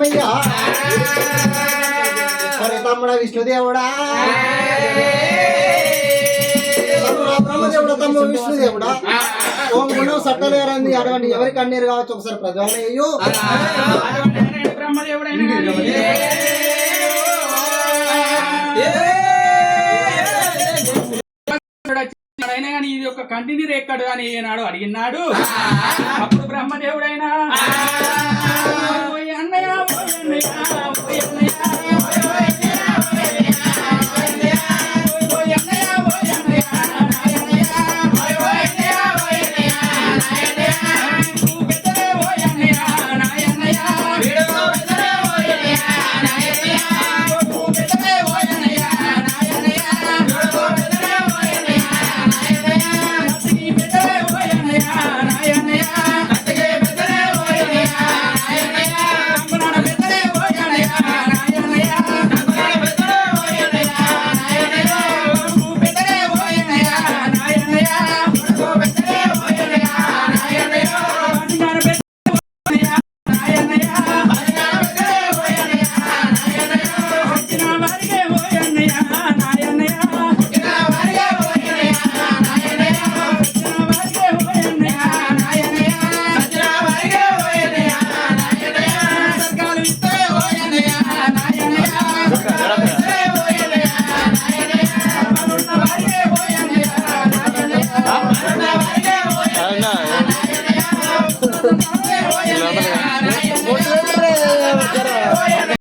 బ్రహ్మయ్య మరి తమ్ముడ విష్ణుదేవుడా బ్రహ్మదేవుడా తమ్ముడు విష్ణుదేవుడా ఓం గుణం సట్టలేరంది అడగండి ఎవరికి అన్నీరు కావచ్చు ఒకసారి ప్రజ్వలన అయ్యో అయినా కానీ ఇది ఒక కంటిని రేక్కడు అని ఏనాడు అడిగినాడు. అప్పుడు బ్రహ్మదేవుడైనా అన్నయ్య